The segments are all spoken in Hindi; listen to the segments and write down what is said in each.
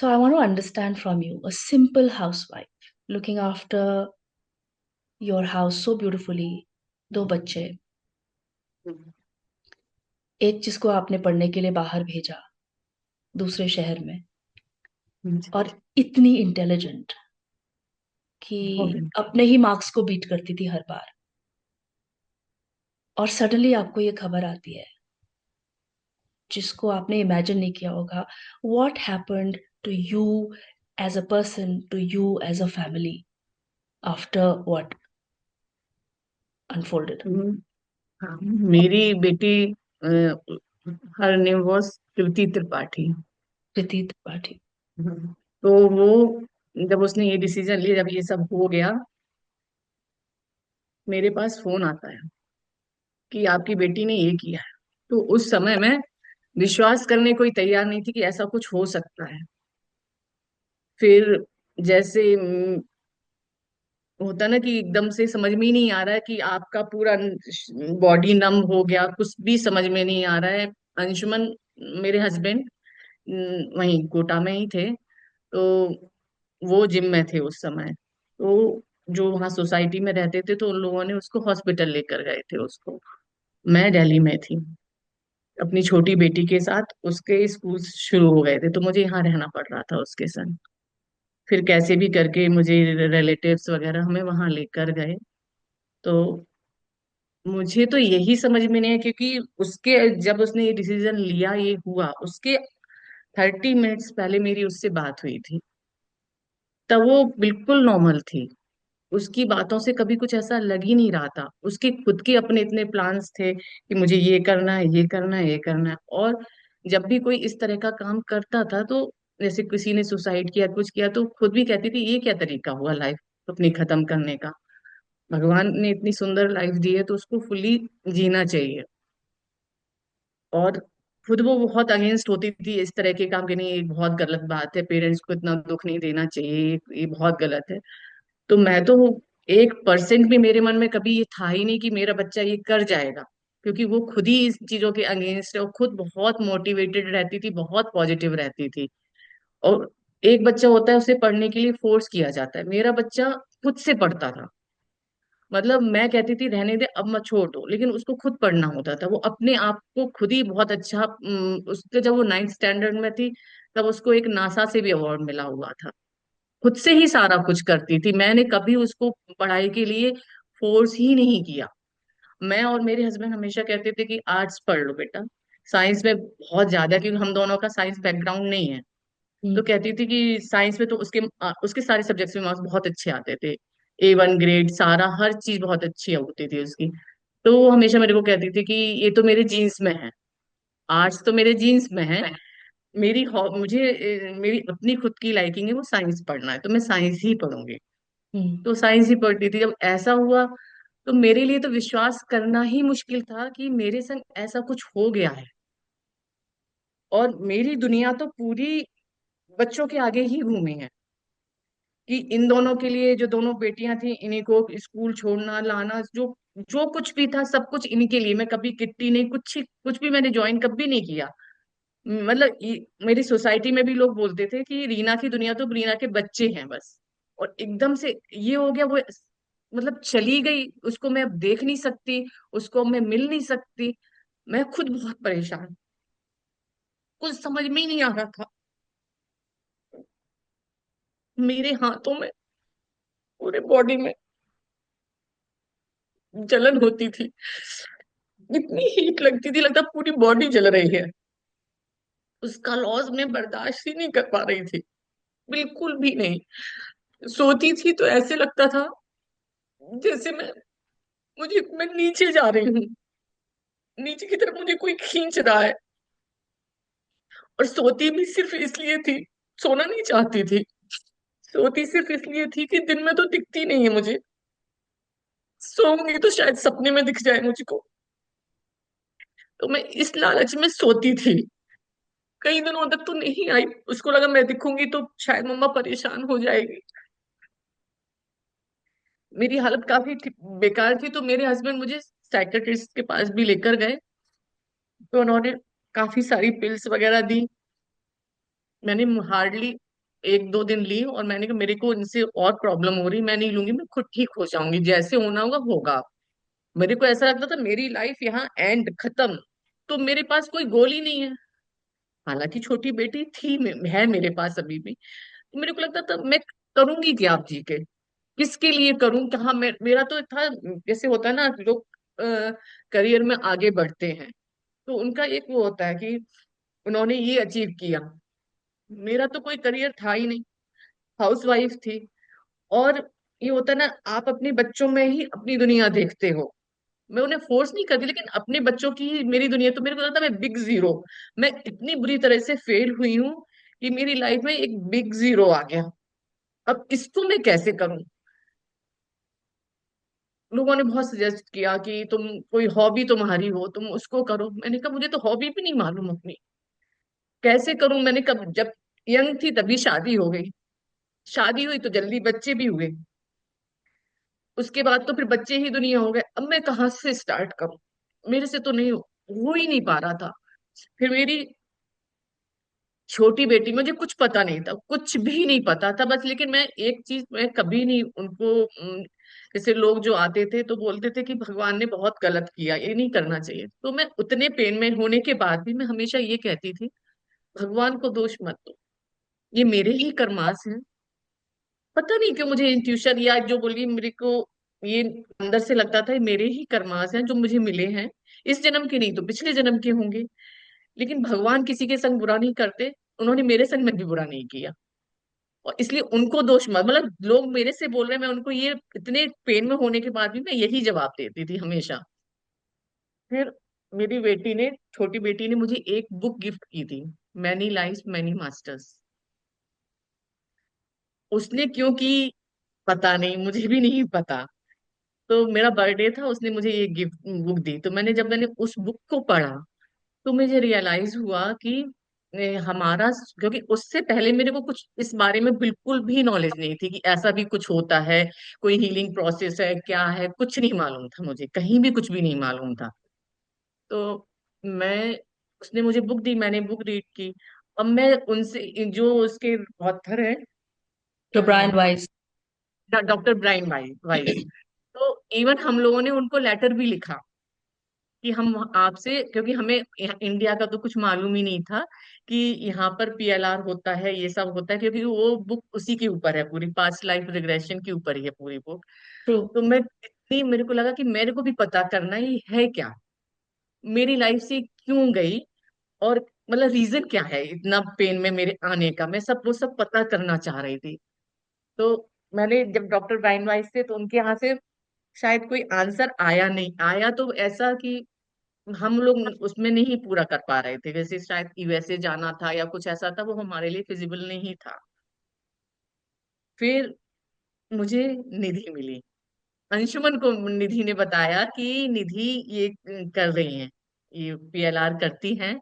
So I want to understand from you, a simple housewife looking after your house so beautifully, दो बच्चे, हम्म, एक जिसको आपने पढ़ने के लिए बाहर भेजा दूसरे शहर में, जी, और इतनी इंटेलिजेंट कि हो गया। अपने ही मार्क्स को बीट करती थी हर बार, और सडनली आपको ये खबर आती है जिसको आपने इमेजिन नहीं किया होगा. What happened to you as a person, to you as a family, after what unfolded? Hmm, हाँ, मेरी बेटी her name was Kriti Tripathi. Preeti Tripathi. Hmm, तो वो जब उसने ये डिसीजन लिया, जब ये सब हो गया, मेरे पास फोन आता है कि आपकी बेटी ने ये किया है। तो उस समय मैं विश्वास करने को ही तैयार नहीं थी कि ऐसा कुछ हो सकता है। फिर जैसे होता ना कि एकदम से समझ में ही नहीं आ रहा है कि आपका पूरा बॉडी नम हो गया, कुछ भी समझ में नहीं आ रहा है। अंशुमन, मेरे हस्बैंड, वहीं कोटा में ही थे। तो वो जिम में थे उस समय। तो जो वहाँ सोसाइटी में रहते थे, तो उन लोगों ने उसको हॉस्पिटल लेकर गए थे उसको। मैं दिल्ली में थी अपनी छोटी बेटी के साथ, उसके स्कूल शुरू हो गए थे, तो मुझे यहाँ रहना पड़ रहा था उसके संग। फिर कैसे भी करके मुझे रिलेटिव्स वगैरह हमें वहां लेकर गए। तो मुझे तो यही समझ में नहीं है, क्योंकि उसके जब उसने ये डिसीजन लिया, ये हुआ उसके 30 मिनट्स पहले मेरी उससे बात हुई थी। तब वो बिल्कुल नॉर्मल थी। उसकी बातों से कभी कुछ ऐसा लग ही नहीं रहा था। उसके खुद के अपने इतने प्लान्स थे कि मुझे ये करना है, ये करना है, ये करना है। और जब भी कोई इस तरह का काम करता था, तो जैसे किसी ने सुसाइड किया, कुछ किया, तो खुद भी कहती थी ये क्या तरीका हुआ लाइफ अपनी खत्म करने का। भगवान ने इतनी सुंदर लाइफ दी है तो उसको फुली जीना चाहिए। और खुद वो बहुत अगेंस्ट होती थी इस तरह के काम के। नहीं, ये बहुत गलत बात है, पेरेंट्स को इतना दुख नहीं देना चाहिए, ये बहुत गलत है। तो मैं तो 1% भी मेरे मन में कभी ये था ही नहीं कि मेरा बच्चा ये कर जाएगा, क्योंकि वो खुद ही इस चीजों के अगेंस्ट है और खुद बहुत मोटिवेटेड रहती थी, बहुत पॉजिटिव रहती थी। और एक बच्चा होता है, उसे पढ़ने के लिए फोर्स किया जाता है, मेरा बच्चा खुद से पढ़ता था। मतलब मैं कहती थी रहने दे, अब मत छोड़ दो, लेकिन उसको खुद पढ़ना होता था। वो अपने आप को खुद ही बहुत अच्छा उसके जब वो 9th स्टैंडर्ड में थी, तब उसको एक नासा से भी अवार्ड मिला हुआ था। खुद से ही सारा कुछ करती थी, मैंने कभी उसको पढ़ाई के लिए फोर्स ही नहीं किया। मैं और मेरे हस्बैंड हमेशा कहते थे कि आर्ट्स पढ़ लो बेटा, साइंस में बहुत ज्यादा, क्योंकि हम दोनों का साइंस बैकग्राउंड नहीं है। तो हम्म. कहती थी कि साइंस में तो उसके सारे सब्जेक्ट्स में मार्क्स बहुत अच्छे आते थे। A1 ग्रेड, सारा हर चीज बहुत अच्छी होती थी उसकी। तो वो हमेशा मेरे को कहती थी कि ये तो मेरे जीन्स में है, आर्ट्स तो मेरे जीन्स में है। मेरी अपनी खुद की लाइकिंग है वो साइंस पढ़ना है, तो मैं साइंस ही पढ़ूंगी। हम्म. तो साइंस ही पढ़ती थी। जब ऐसा हुआ, तो मेरे लिए तो विश्वास करना ही मुश्किल था कि मेरे संग ऐसा कुछ हो गया है। और मेरी दुनिया तो पूरी बच्चों के आगे ही घूमी है कि इन दोनों के लिए, जो दोनों बेटियां थी, इन्हीं को स्कूल छोड़ना लाना, जो जो कुछ भी था सब कुछ इन्हीं के लिए। मैं कभी किट्टी नहीं, कुछ भी मैंने ज्वाइन कभी नहीं किया। मतलब मेरी सोसाइटी में भी लोग बोलते थे कि रीना की दुनिया तो रीना के बच्चे हैं बस। और एकदम से ये हो गया, वो मतलब चली गई, उसको मैं अब देख नहीं सकती, उसको मैं मिल नहीं सकती। मैं खुद बहुत परेशान, कुछ समझ में ही नहीं आ रहा था। मेरे हाथों में, पूरे बॉडी में जलन होती थी, इतनी हीट लगती थी, लगता पूरी बॉडी जल रही है। उसका लॉस मैं बर्दाश्त ही नहीं कर पा रही थी, बिल्कुल भी नहीं। सोती थी तो ऐसे लगता था जैसे मैं नीचे जा रही हूँ, नीचे की तरफ मुझे कोई खींच रहा है। और सोती भी सिर्फ इसलिए थी, सोना नहीं चाहती थी, सोती सिर्फ इसलिए थी कि दिन में तो दिखती नहीं है मुझे, सोऊंगी तो शायद सपने में दिख जाए मुझको। तो मैं इस लालच में सोती थी। कई दिनों तक तो नहीं आई, उसको लगा मैं दिखूंगी तो शायद मम्मा परेशान हो जाएगी। मेरी हालत काफी बेकार थी, तो मेरे हस्बैंड मुझे साइकेट्रिस्ट के पास भी लेकर गए। तो उन्होंने काफी सारी पिल्स वगैरह दी। मैंने हार्डली एक दो दिन ली और मैंने कहा मेरे को इनसे और प्रॉब्लम हो रही, मैं नहीं लूंगी, मैं खुद ठीक हो जाऊंगी, जैसे होना होगा होगा। मेरे को ऐसा लगता था मेरी लाइफ यहाँ एंड खत्म, तो मेरे पास कोई गोल ही नहीं है। हालांकि छोटी बेटी थी, है मेरे पास अभी भी। तो मेरे को लगता था मैं करूंगी क्या आप जी के, किसके लिए करूं, कहाँ मेरा तो था, जैसे होता है ना लोग करियर में आगे बढ़ते हैं तो उनका एक वो होता है कि उन्होंने ये अचीव किया। मेरा तो कोई करियर था ही नहीं, हाउस वाइफ थी। और ये होता है ना, आप अपने बच्चों में ही अपनी दुनिया देखते हो। मैं उन्हें फोर्स नहीं करती, लेकिन अपने बच्चों की ही मेरी दुनिया, तो मेरे को लगता है मैं बिग जीरो, मैं इतनी बुरी तरह से फेल हुई हूँ कि मेरी लाइफ में एक बिग जीरो आ गया। अब इसको मैं कैसे करूं? लोगों ने बहुत सजेस्ट किया कि तुम कोई हॉबी तुम्हारी हो तुम उसको करो। मैंने कहा मुझे तो हॉबी भी नहीं मालूम अपनी, कैसे करूं? मैंने कब, जब यंग थी तभी शादी हो गई, शादी हुई तो जल्दी बच्चे भी हुए, उसके बाद तो फिर बच्चे ही दुनिया हो गए। अब मैं कहाँ से स्टार्ट करूं? मेरे से तो नहीं हो ही नहीं पा रहा था। फिर मेरी छोटी बेटी, मुझे कुछ पता नहीं था, कुछ भी नहीं पता था बस, लेकिन मैं एक चीज मैं कभी नहीं उनको जैसे लोग जो आते थे तो बोलते थे कि भगवान ने बहुत गलत किया, ये नहीं करना चाहिए, तो मैं उतने पेन में होने के बाद भी मैं हमेशा ये कहती थी भगवान को दोष मत दो, ये मेरे ही कर्मास हैं। पता नहीं क्यों मुझे इंट्यूशन या जो बोलिए मेरे को ये अंदर से लगता था ये मेरे ही कर्मास हैं जो मुझे मिले हैं, इस जन्म के नहीं तो पिछले जन्म के होंगे। लेकिन भगवान किसी के संग बुरा नहीं करते, उन्होंने मेरे संग में भी बुरा नहीं किया, और इसलिए उनको दोष मत, मतलब लोग मेरे से बोल रहे हैं, मैं उनको ये इतने पेन में होने के बाद भी मैं यही जवाब देती थी हमेशा। फिर मेरी बेटी ने, छोटी बेटी ने मुझे एक बुक गिफ्ट की थी, मैनी लाइफ मैनी मास्टर्स। उसने क्यों की पता नहीं, मुझे भी नहीं पता। तो मेरा बर्थडे था, उसने मुझे ये गिफ्ट बुक दी, तो मैंने उस बुक को पढ़ा तो मुझे रियलाइज हुआ कि हमारा, क्योंकि उससे पहले मेरे को कुछ इस बारे में बिल्कुल भी नॉलेज नहीं थी कि ऐसा भी कुछ होता है, कोई हीलिंग प्रोसेस है क्या है, कुछ नहीं मालूम था मुझे, कहीं भी कुछ भी नहीं मालूम था। तो मैं, उसने मुझे बुक दी, मैंने बुक रीड की। अब मैं उनसे, जो उसके ऑथर है तो Brian Weiss. Doctor Brian Weiss, तो इवन हम लोगों ने उनको लेटर भी लिखा कि हम आपसे, क्योंकि हमें इंडिया का तो कुछ मालूम ही नहीं था कि यहाँ पर पीएलआर होता है, ये सब होता है, क्योंकि वो बुक उसी के ऊपर है, पूरी पास्ट लाइफ रिग्रेशन के ऊपर ही है पूरी बुक। ट्रू। तो मैं इतनी, मेरे को लगा कि मेरे को भी पता करना ही है क्या, मेरी लाइफ से क्यों गई, और मतलब रीजन क्या है इतना पेन में मेरे आने का, मैं सब वो सब पता करना चाह रही थी। तो मैंने जब डॉक्टर ब्राइन वाइस थे तो उनके यहाँ से शायद कोई आंसर आया, नहीं आया तो ऐसा कि हम लोग उसमें नहीं पूरा कर पा रहे थे, जैसे शायद यूएसए जाना था या कुछ ऐसा था, वो हमारे लिए फिजिबल नहीं था। फिर मुझे निधि मिली, अंशुमन को निधि ने बताया कि निधि ये कर रही हैं, ये पीएलआर करती हैं।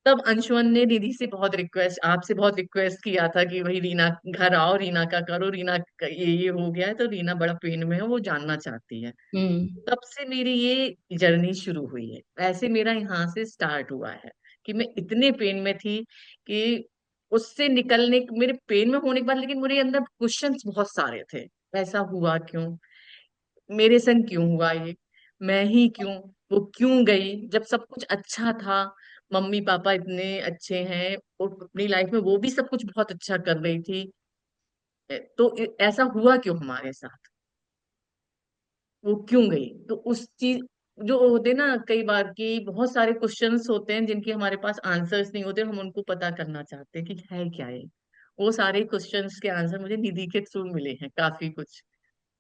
तब अंशुमन ने निधि से बहुत रिक्वेस्ट, आपसे बहुत रिक्वेस्ट किया था कि भाई रीना घर आओ, रीना का करो, रीना का ये हो गया है, तो रीना बड़ा पेन में है, वो जानना चाहती है। हम्म। तब से मेरी ये जर्नी शुरू हुई है, ऐसे मेरा यहाँ से स्टार्ट हुआ है कि मैं इतने पेन में थी कि उससे निकलने, मेरे पेन में होने के बाद, लेकिन मेरे अंदर क्वेश्चंस बहुत सारे थे। ऐसा हुआ क्यों, मेरे संग क्यों हुआ ये, मैं ही क्यों, वो क्यों गई जब सब कुछ अच्छा था, मम्मी पापा इतने अच्छे हैं और अपनी लाइफ में वो भी सब कुछ बहुत अच्छा कर रही थी, तो ऐसा हुआ क्यों हमारे साथ, वो क्यों गई? तो उस चीज, जो होते ना कई बार की बहुत सारे क्वेश्चंस होते हैं जिनके हमारे पास आंसर्स नहीं होते, हम उनको पता करना चाहते हैं कि है क्या है। वो सारे क्वेश्चंस के आंसर मुझे निधि के थ्रू मिले हैं, काफी कुछ।